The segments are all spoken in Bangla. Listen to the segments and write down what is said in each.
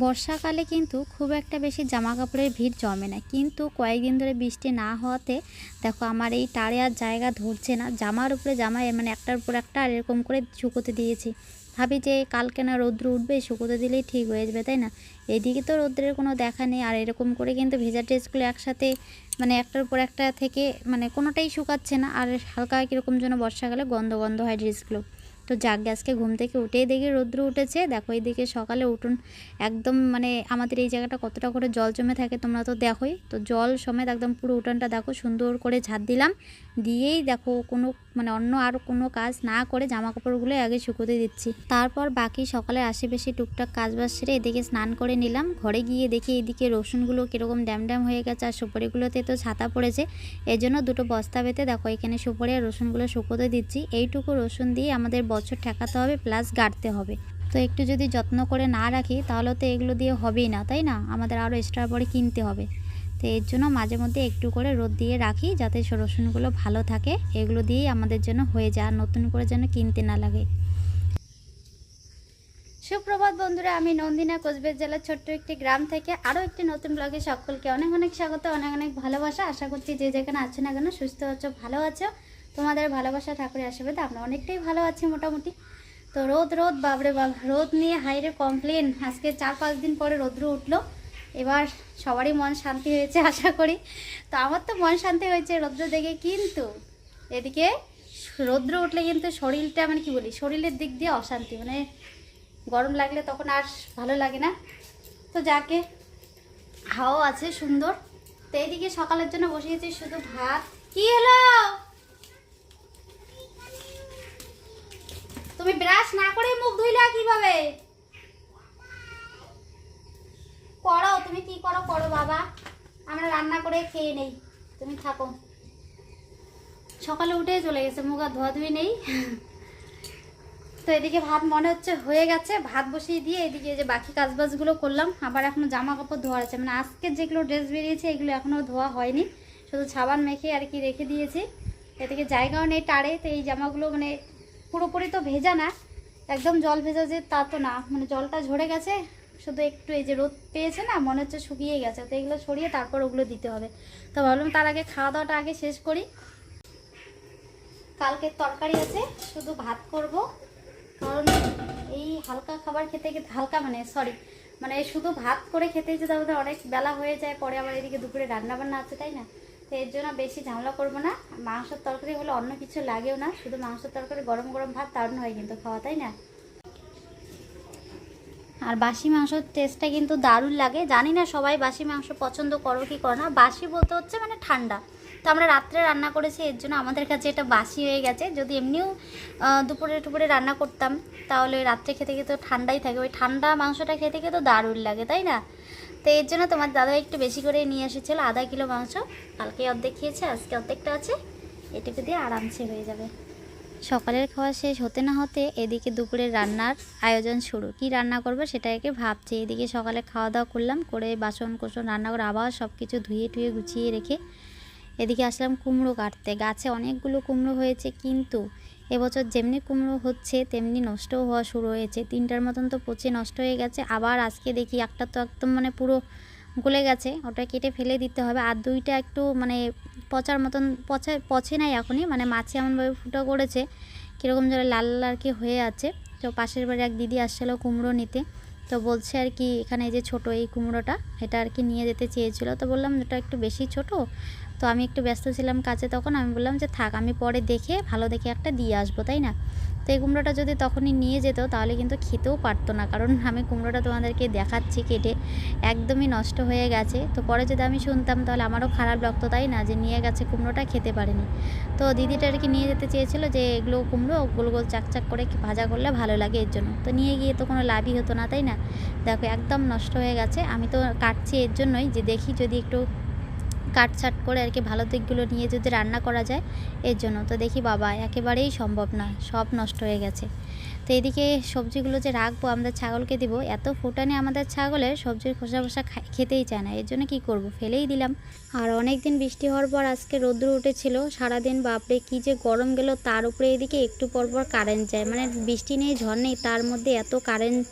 বর্ষাকালে কিন্তু খুব একটা বেশি জামা কাপড়ের ভিড় জমে না, কিন্তু কয়েকদিন ধরে বৃষ্টি না হওয়াতে দেখো আমার এই টারে আর জায়গা ধরছে না। জামার উপরে জামা মানে একটার উপর একটা আর এরকম করে শুকোতে দিয়েছি। ভাবি যে কালকে না রৌদ্র উঠবে, শুকোতে দিলেই ঠিক হয়ে যাবে, তাই না? এদিকে তো রৌদ্রের কোনো দেখা নেই, আর এরকম করে কিন্তু ভেজা ড্রেসগুলো একসাথে মানে একটার উপর একটা থেকে মানে কোনোটাই শুকাচ্ছে না, আর হালকা কীরকম যেন বর্ষাকালে গন্ধ গন্ধ হয় ড্রেসগুলো। তো যাক, আজকে ঘুম থেকে উঠেই দেখি রৌদ্র উঠেছে। দেখো এইদিকে সকালে উঠুন একদম মানে আমাদের এই জায়গাটা কতটা করে জল জমে থাকে তোমরা তো দেখোই, তো জল সমেত একদম পুরো উঠানটা দেখো সুন্দর করে ঝাড় দিলাম। দিয়েই দেখো কোনো মানে অন্য আর কোনো কাজ না করে জামা কাপড়গুলো আগে শুকোতে দিচ্ছি। তারপর বাকি সকালের আশেপাশে টুকটাক কাজবাজ সেরে এদিকে স্নান করে নিলাম। ঘরে গিয়ে দেখি এইদিকে রসুনগুলো কীরকম ড্যাম ড্যাম হয়ে গেছে, আর সুপারিগুলোতে তো ছাতা পড়েছে। এই জন্য দুটো বস্তা বেঁধে দেখো এখানে সুপারি আর রসুনগুলো শুকোতে দিচ্ছি। এইটুকু রসুন দিয়ে আমাদের বছর ঠেকাতে হবে, প্লাস গাড়তে হবে। তো একটু যদি যত্ন করে না রাখি তাহলে তো এগুলো দিয়ে হবেই না, তাই না? আমাদের আরও এক্সট্রা পরে কিনতে হবে। তো এর জন্য মাঝে মধ্যে একটু করে রোদ দিয়ে রাখি, যাতে রসুনগুলো ভালো থাকে। এগুলো দিয়েই আমাদের জন্য হয়ে যায়, আর নতুন করে যেন কিনতে না লাগে। সুপ্রভাত বন্ধুরা, আমি নন্দিনা, কোচবিহার জেলার ছোট্ট একটি গ্রাম থেকে আরও একটি নতুন ব্লগে সকলকে অনেক অনেক স্বাগত, অনেক অনেক ভালোবাসা। আশা করছি যে যেখানে আছো না কেন সুস্থ আছো, ভালো আছো। তোমাদের ভালোবাসা ঠাকুরের আশীর্বাদে আমরা অনেকটাই ভালো আছি মোটামুটি। তো রোদ রোদ বাবরে বাব, রোদ নিয়ে হাইরে কমপ্লেন। আজকে 4-5 দিন পরে রৌদ্র উঠলো, এবার সবারই মন শান্তি হয়েছে আশা করি। তো আমার তো মন শান্তি হয়েছে রৌদ্র দেখে, কিন্তু এদিকে রৌদ্র উঠলে কিন্তু শরীরটা মানে কি বলি, শরীরের দিক দিয়ে অশান্তি, মানে গরম লাগলে তখন আর ভালো লাগে না। তো যাকে হাওয়া আছে সুন্দর। তো এইদিকে সকালের জন্য বসিয়েছি শুধু ভাত। কি হলো, তুমি ব্রাশ না করে মুখ ধুইলা কিভাবে? করো, তুমি কি করো করো বাবা, আমরা রান্না করে খেয়ে নেই, তুমি থাকো। সকালে উঠে চলে গেছে, মুখ আর ধোয়াধুয়ি নেই। তো এদিকে ভাত মনে হচ্ছে হয়ে গেছে, ভাত বসিয়ে দিয়ে এদিকে যে বাকি কাজবাজগুলো করলাম। আবার এখনো জামা কাপড় ধোয়া আছে, মানে আজকে যেগুলো ড্রেস বেরিয়েছে এগুলো এখনও ধোয়া হয়নি, শুধু সাবান মেখে আর কি রেখে দিয়েছি। এদিকে জায়গাও নেই টারে, তো এই জামাগুলো মানে পুরোপুরি তো ভেজা না, একদম জল ভেজা যে তা তো না, মানে জলটা ঝরে গেছে, শুধু একটু এই যে রোদ পেয়েছে না, মনে হচ্ছে শুকিয়ে গেছে। তো এগুলো সরিয়ে তারপর ওগুলো দিতে হবে। তো ভাবলাম তার আগে খাওয়া দাওয়াটা আগে শেষ করি। কালকের তরকারি আছে, শুধু ভাত করব, কারণ এই হালকা খাবার খেতে খেতে হালকা মানে শুধু ভাত করে খেতে যেতে আমাদের অনেক বেলা হয়ে যায়, পরে আবার এদিকে দুপুরে রান্না বান্না আছে, তাই না? তো এর জন্য বেশি ঝামেলা করবো না। মাংসের তরকারি হলে অন্য কিছু লাগেও না, শুধু মাংসের তরকারি গরম গরম ভাত দারুণ হয় কিন্তু খাওয়া, তাই না? আর বাসি মাংসের টেস্টটা কিন্তু দারুণ লাগে। জানি না সবাই বাসি মাংস পছন্দ করো কি করো না। বাসি বলতে হচ্ছে মানে ঠান্ডা। তো আমরা রাত্রে রান্না করেছি, এর জন্য আমাদের কাছে এটা বাসি হয়ে গেছে। যদি এমনিও দুপুরে টুপুরে রান্না করতাম তাহলে রাত্রে খেতে খেতে ঠান্ডাই থাকে, ওই ঠান্ডা মাংসটা খেতে খেতে দারুণ লাগে, তাই না? তো এর জন্য তোমার দাদা একটু বেশি করে নিয়ে এসেছিলো, আধা কিলো মাংস। কালকে অর্ধেক খেয়েছে, আজকে অর্ধেকটা আছে, এটুকু দিয়ে আরামসে হয়ে যাবে। সকালের খাওয়া শেষ হতে না হতে এদিকে দুপুরের রান্নার আয়োজন শুরু। কি রান্না করবো সেটাকে ভাবছি। এদিকে সকালে খাওয়া দাওয়া করলাম, করে বাসন কোসন রান্না করে আবার সব কিছু ধুয়ে টুয়ে গুছিয়ে রেখে এদিকে আসলাম কুমড়ো কাটতে। গাছে অনেকগুলো কুমড়ো হয়েছে, কিন্তু এবছর যেমনি কুমড়ো হচ্ছে তেমনি নষ্টও হওয়া শুরু হয়েছে। 3টার মতন তো পচে নষ্ট হয়ে গেছে। আবার আজকে দেখি একটা তো একদম মানে পুরো গলে গেছে, ওটা কেটে ফেলে দিতে হবে। আর 2টা একটু মানে পচার মতন পচে নাই এখনই, মানে মাছে এমনভাবে ফুটো করেছে কীরকম যেন লাল আর কি হয়ে আছে। তো পাশের বাড়ি এক দিদি আসছিলো কুমড়ো নিতে, তো বলছে আর কি এখানে এই যে ছোটো এই কুমড়োটা, এটা আর কি নিয়ে যেতে চেয়েছিলো। তো বললাম এটা একটু বেশি ছোট, তো আমি একটু ব্যস্ত ছিলাম কাজে, তখন আমি বললাম যে থাক, আমি পরে দেখে ভালো দেখে একটা দিয়ে আসবো, তাই না? তো এই কুমড়োটা যদি তখনই নিয়ে যেত তাহলে কিন্তু খেতেও পারতো না, কারণ আমি কুমড়োটা তোমাদেরকে দেখাচ্ছি কেটে একদমই নষ্ট হয়ে গেছে। তো পরে যদি আমি শুনতাম তাহলে আমারও খারাপ লাগতো, তাই না, যে নিয়ে গেছে কুমড়োটা খেতে পারেনি। তো দিদিটা আর কি নিয়ে যেতে চেয়েছিলো যে এগুলো কুমড়ো গোল গোল চাকচাক করে ভাজা করলে ভালো লাগে, এর জন্য। তো নিয়ে গিয়ে তো কোনো লাভই হতো না, তাই না? দেখো একদম নষ্ট হয়ে গেছে। আমি তো কাটছি এর জন্যই যে দেখি যদি একটু কাটছাট করে আর কি ভালো দিকগুলো নিয়ে যদি রান্না করা যায়, এর জন্য। তো দেখি বাবা একেবারেই সম্ভব না, সব নষ্ট হয়ে গেছে। তো এদিকে সবজিগুলো যে রাখবো আমাদের ছাগলকে দিব, এত ফুটানি আমাদের ছাগলের, সবজির খোসা খোসা খেতেই চায় না, এর জন্য কী করব, ফেলেই দিলাম। আর অনেক দিন বৃষ্টি হওয়ার পর আজকে রৌদ্র উঠেছিল সারাদিন, বাপরে কী যে গরম গেল। তার উপরে এদিকে একটু পর পর কারেন্ট যায়, মানে বৃষ্টি নেই ঝড় নেই, তার মধ্যে এত কারেন্ট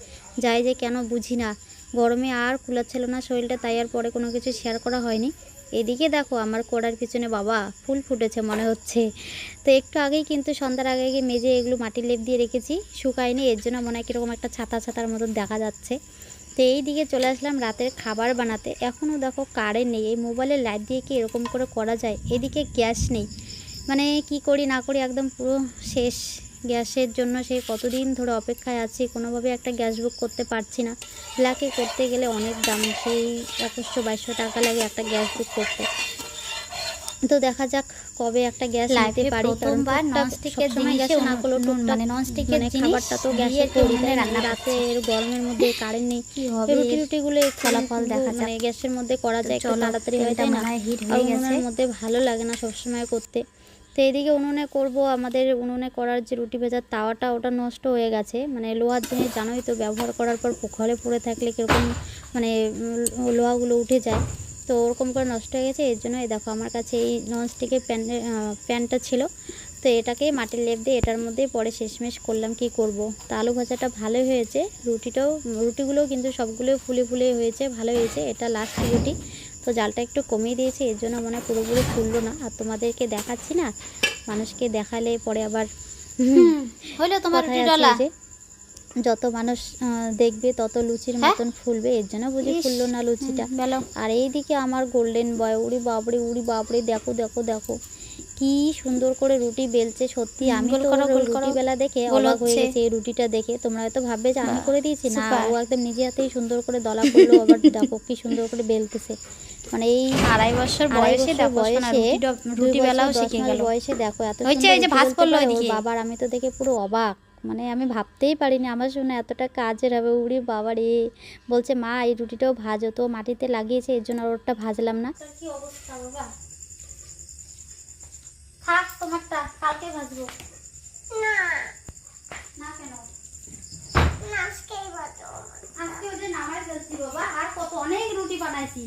যায় যে কেন বুঝি না। গরমে আর কুলাচ্ছিল না শরীরটা, তাই আর পরে কোনো কিছু শেয়ার করা হয়নি। এদিকে দেখো আমার কড়ার পিছনে বাবা ফুল ফুটেছে মনে হচ্ছে। তো একটু আগেই কিন্তু সন্ধ্যার আগে গিয়ে মেজে এগুলো মাটির লেপ দিয়ে রেখেছি, শুকায়নি, এর জন্য মনে হয় কীরকম একটা ছাতা ছাতার মতন দেখা যাচ্ছে। তো এই দিকে চলে আসলাম রাতের খাবার বানাতে। এখনও দেখো কারেন্ট নেই, এই মোবাইলের লাইট দিয়ে কি এরকম করে করা যায়? এদিকে গ্যাস নেই, মানে কি করি না করি একদম পুরো শেষ। গ্যাসের জন্য সেই কতদিন ধরে অপেক্ষায় আছি, কোনোভাবে একটা গ্যাস বুক করতে পারছি না। ব্ল্যাকে করতে গেলে অনেক দাম, সেই 2100-2200 টাকা লাগে একটা গ্যাস বুক করতে। তো দেখা যাক কবে একটা গ্যাস নিতে পারি। প্রথমবার ননস্টিকের জিনিসে না করলেও মানে ননস্টিকের খাবারটা তো গ্যাসে করি, তাই রান্না রাতের গরমের মধ্যে কারেন্ট নেই, কি হবে রুটিগুলো ফলাফল দেখা যায় মানে গ্যাসের মধ্যে করা যায়, একটু তাড়াতাড়ি হয়, তাই না? হিট হয়ে গেছে, উনুনের মধ্যে ভালো লাগে না সবসময় করতে। তো এদিকে উনুনে করব, আমাদের উনুনে করার যে রুটি ভেজার তাওয়াটা ওটা নষ্ট হয়ে গেছে, মানে লোহার জিনিস জানোই তো, ব্যবহার করার পর ঘরে পড়ে থাকলে কীরকম মানে লোহাগুলো উঠে যায়, তো ওরকম করে নষ্ট হয়ে গেছে। এর জন্য এই দেখো আমার কাছে এই ননস্টিকের প্যানটা ছিল, তো এটাকে মাটির লেপ দিয়ে এটার মধ্যে পরে শেষমেশ করলাম কি করব। তো আলু ভাজাটা ভালোই হয়েছে, রুটিগুলোও কিন্তু সবগুলোই ফুলে ফুলে হয়েছে, ভালো হয়েছে। এটা লাস্ট রুটি, তো জালটা একটু কমিয়ে দিয়েছি, এর জন্য মনে হয় পুরোপুরি ফুললো না। আর তোমাদেরকে দেখাচ্ছি না, মানুষকে দেখালে পরে আবার হলো তোমার যে যত মানুষ দেখবে তত লুচির মতন ফুলবে, এর জন্য বুঝি ফুললো না লুচিটা। আর এইদিকে আমার গোল্ডেন বয়, উড়ি বাবড়ে দেখো দেখো দেখো কি সুন্দর করে রুটি বেলছে। সত্যি আমি তো রুটি বেলা দেখে অবাক হয়ে গেছি, এই রুটিটা দেখে। তোমরা হয়তো ভাববে যে আমি করে দিয়েছি, না, ও একদম নিজে হাতেই সুন্দর করে দলা করলো। আবার দেখো কি সুন্দর করে বেলতেছে, মানে এই 2.5 বছর বয়সে রুটি বেলাও শিখে গেল। বয়সে দেখো এত বাবার, আমি তো দেখে পুরো অবাক, মানে আমি ভাবতেই পারিনি আমার শুনে এতটা কাজের হবে। উড়ি বাবা রে, বলছে মা এই রুটিটাও ভাজো, তো মাটিতে লাগিয়েছে এর জন্য ওরটা ভাজলাম না। কি অবস্থা বাবা, থাক তোমারটা কালকে ভাজবো। না না কেন, আজকেই ভাজো, আজকে ওদের নামাই ফেলছি বাবা। আর কত অনেক রুটি বানাইছি,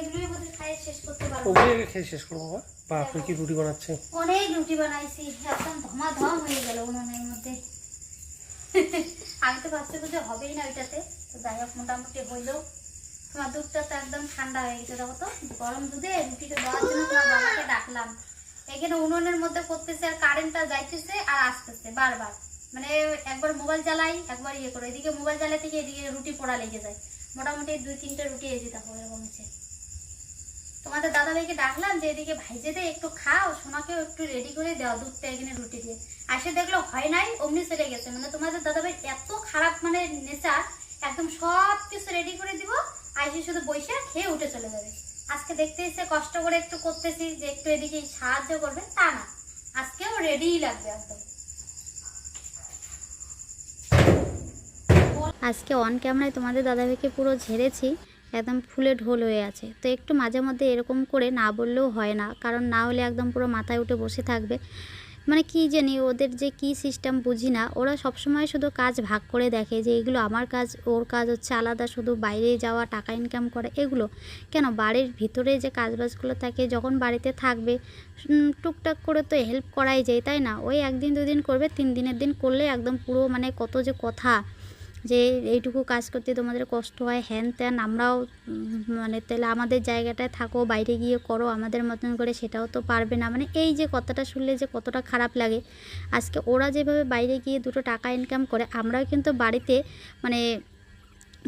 এগুলোই বোধহয় খাইয়ে শেষ করতে পারবো। ওগুলোই খেয়ে শেষ করবো বাবা। বাপরে কি রুটি বানাচ্ছে, অনেক রুটি বানাইছি, একদম ধমাধম হয়ে গেল উনুনের মধ্যে। আমি তো ভাবছি যে হবেই না ওইটাতে, তো যাই হোক মোটামুটি হইলেও। তোমার দুধটা তো একদম ঠান্ডা হয়ে গেছে, দেখো তো গরম দুধে রুটিটা দেওয়ার জন্য তোমার বাবাকে ডাকলাম। এখানে উনুনের মধ্যে করতেছে আর কারেন্টটা যাইতেছে আর আসতেছে বারবার, মানে একবার মোবাইল জ্বালাই একবার ইয়ে করে, এদিকে মোবাইল জ্বালাই থেকে এদিকে রুটি পোড়া লেগে যায়। মোটামুটি 2-3টা রুটি এসে দেখো এরকম হচ্ছে। তোমাদের দাদাভাইকে ডাকলাম যে এদিকে ভাইজে দে, একটু খাও, সোনাকেও একটু রেডি করে দেওয়া দুধটা এখানে রুটি দিয়ে। আসে দেখলো হয় নাই, অমনি চলে গেছে। মানে তোমাদের দাদাভাই এত খারাপ মানে নেচার, একদম সব কিছু রেডি করে দিব, আইসে শুধু বসে খেয়ে উঠে চলে যাবে। আজকে দেখতে এসে কষ্ট করে একটু করতেছি যে একটু এদিকে সাহায্য করবে, তা না, আজকেও রেডিই লাগবে একদম। আজকে অন ক্যামেরায় তোমাদের দাদাভাইকে পুরো ঝেড়েছি, একদম ফুলে ঢোল হয়ে আছে। তো একটু মাঝে মধ্যে এরকম করে না বললেও হয় না, কারণ না হলে একদম পুরো মাথায় উঠে বসে থাকবে। মানে কি জানি ওদের যে কি সিস্টেম বুঝি না, ওরা সবসময় শুধু কাজ ভাগ করে দেখে যে এগুলো আমার কাজ, ওর কাজ হচ্ছে আলাদা, শুধু বাইরে যাওয়া টাকা ইনকাম করে এগুলো কেন। বাড়ির ভিতরে যে কাজবাজগুলো থাকে, যখন বাড়িতে থাকবে টুকটাক করে তো হেল্প করাই যায়, তাই না? ওই 1 দিন 2 দিন করবে, 3 দিনের দিন করলে একদম পুরো মানে কত যে কথা, যে এইটুকু কাজ করতে তোমাদের কষ্ট হয় হ্যান ত্যান, আমরাও মানে তাহলে আমাদের জায়গাটায় থাকো, বাইরে গিয়ে করো আমাদের মতন করে, সেটাও তো পারবে না। মানে এই যে কথাটা শুনলে যে কতটা খারাপ লাগে। আজকে ওরা যেভাবে বাইরে গিয়ে 2টো টাকা ইনকাম করে, আমরাও কিন্তু বাড়িতে মানে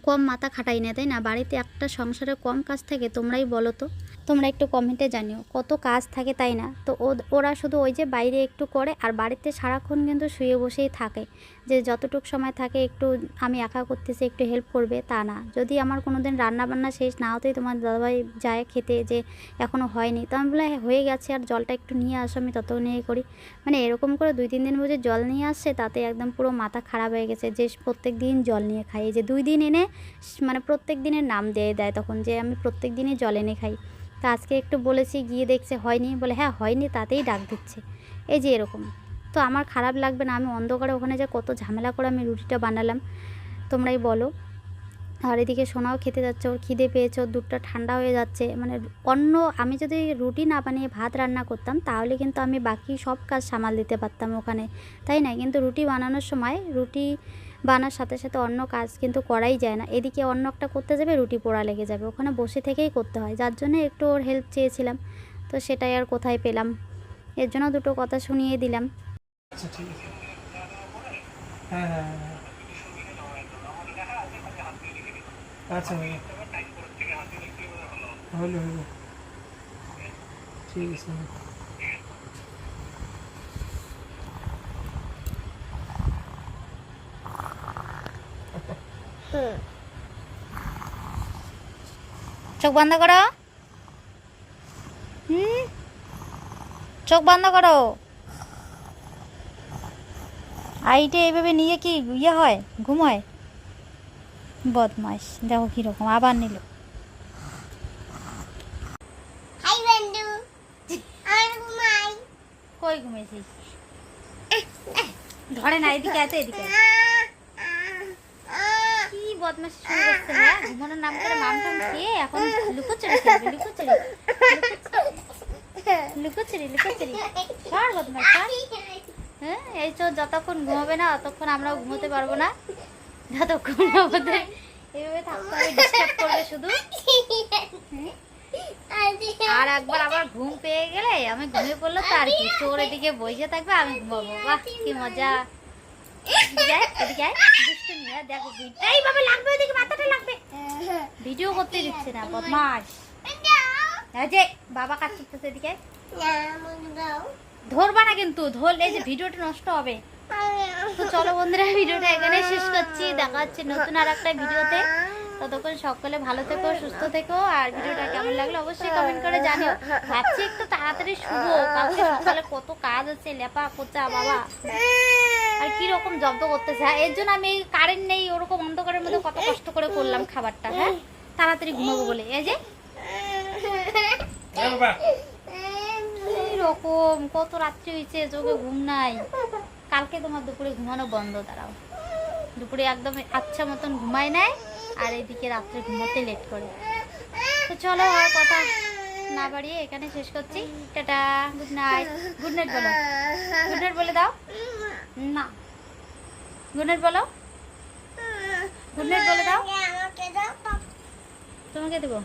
কম মাথা খাটাই না, তাই না? বাড়িতে একটা সংসারে কম কাজ থাকে, তোমরাই বলো তো, তোমরা একটু কমেন্টে জানিও কত কাজ থাকে, তাই না? তো ওরা শুধু ওই যে বাইরে একটু করে আর বাড়িতে সারাক্ষণ কিন্তু শুয়ে বসেই থাকে, যে যতটুকু সময় থাকে একটু আমি একা করতেছি একটু হেল্প করবে, তা না। যদি আমার কোনো দিন রান্নাবান্না শেষ না হতেই তোমার দাদাভাই যায় খেতে, যে এখনও হয়নি, তো আমি বলে হয়ে গেছে আর জলটা একটু নিয়ে আসো, আমি তত নিয়ে করি। মানে এরকম করে 2-3 দিন বুঝে জল নিয়ে আসছে, তাতে একদম পুরো মাথা খারাপ হয়ে গেছে যে প্রত্যেক দিন জল নিয়ে খাই। যে 2 দিন এনে মানে প্রত্যেক দিনের নাম দিয়ে দেয় তখন, যে আমি প্রত্যেক দিনই জল এনে খাই। তো আজকে একটু বলেছি, গিয়ে দেখছে হয়নি, বলে হ্যাঁ হয়নি, তাতেই ডাক দিচ্ছে। এই যে এরকম, তো আমার খারাপ লাগবে না? আমি অন্ধকারে ওখানে যে কত ঝামেলা করে আমি রুটিটা বানালাম, তোমরাই বলো। আর এদিকে সোনাও খেতে যাচ্ছে, ওর খিদে পেয়েছে, ওর দুধটা ঠান্ডা হয়ে যাচ্ছে। মানে আমি যদি রুটি না বানিয়ে ভাত রান্না করতাম, তাহলে কিন্তু আমি বাকি সব কাজ সামাল দিতে পারতাম ওখানে, তাই না? কিন্তু রুটি বানানোর সময় রুটি বানার সাথে সাথে অন্য কাজ কিন্তু করাই যায় না। এদিকে অন্য একটা করতে যাবে, রুটি পোড়া লেগে যাবে, ওখানে বসে থেকেই করতে হয়, যার জন্য একটু ওর হেল্প চেয়েছিলাম। তো সেটাই আর কোথায় পেলাম, এর জন্য দুটো কথা শুনিয়ে দিলাম। আচ্ছা ঠিক আছে। হ্যাঁ হ্যাঁ হ্যাঁ আচ্ছা হলো হলো ঠিক আছে। চোখ বন্ধ করো। চোখ বন্ধ করো। আইটে এইভাবে নিয়ে কি ইয়ে হয়, ঘুম হয়? বদমাইশ, দেখো কিরকম আবার নিল। কই ঘুমেছিস? ধরে না, এদিকে আছে, এদিকে কি বদমাইশি শুরু করছে না? ঘুমানোর নাম করে মামটাম খেয়ে এখন লুকোচুরি খেলবে, লুকোচুরি লুকোচুরি লুকোচুরি। সর বদমাইশ সর। হ্যাঁ, এই তো যতক্ষণ ঘুমাবে না ততক্ষণ আমরাও ঘুমোতে পারবো না, যতক্ষণ আমাদের এভাবে থাকতে হবে, ডিস্টার্ব করবে শুধু। আর একবার আবার ঘুম পেয়ে গেলে আমি ঘুমিয়ে পড়লো তো আর কি, তোর এদিকে বসে থাকবে, আমি ঘুমাবো। বাহ কি মজা। দেখো এইভাবে লাগবে, ওইদিকে মাথাটা লাগবে, ভিডিও করতে দিচ্ছে না, বদমাস। যে বাবা কাজ করতেছে এদিকে, ধরবা না কিন্তু, ধরলে যে ভিডিওটা নষ্ট হবে। তো চলো বন্ধুরা, ভিডিওটা এখানে শেষ করছি, দেখা হচ্ছে নতুন আর একটা ভিডিওতে। ততক্ষণ সকলে ভালো থেকো, সুস্থ থেকো, আর ভিডিওটা কেমন লাগলো অবশ্যই কমেন্ট করে জানিও। ভাবছি একটু তাড়াতাড়ি শুবো, কালকে সকালে কত কাজ আছে, লেপা পোচা বাবা, আর কিরকম জব্দ করতেছে। এর জন্য আমি কারেন্ট নেই ওরকম অন্ধকারের মধ্যে কত কষ্ট করে করলাম খাবারটা, হ্যাঁ তাড়াতাড়ি ঘুমাবো বলে। এই যে এইরকম কত রাত্রি হয়েছে, চোখে ঘুম নাই। কালকে তোমার দুপুরে ঘুমানো বন্ধ, দাঁড়াও, দুপুরে একদম আচ্ছা মতন ঘুমায় নাই, আর এদিকে রাত্রে ঘুমোতে লেট করে। তো চলো আর কথা না বাড়িয়ে এখানে শেষ করছি। Tata, good night. Good night বলো, গুড নাইট বলে দাও না, গুড নাইট বলো, গুড নাইট বলে দাও। তোমাকে দেবো।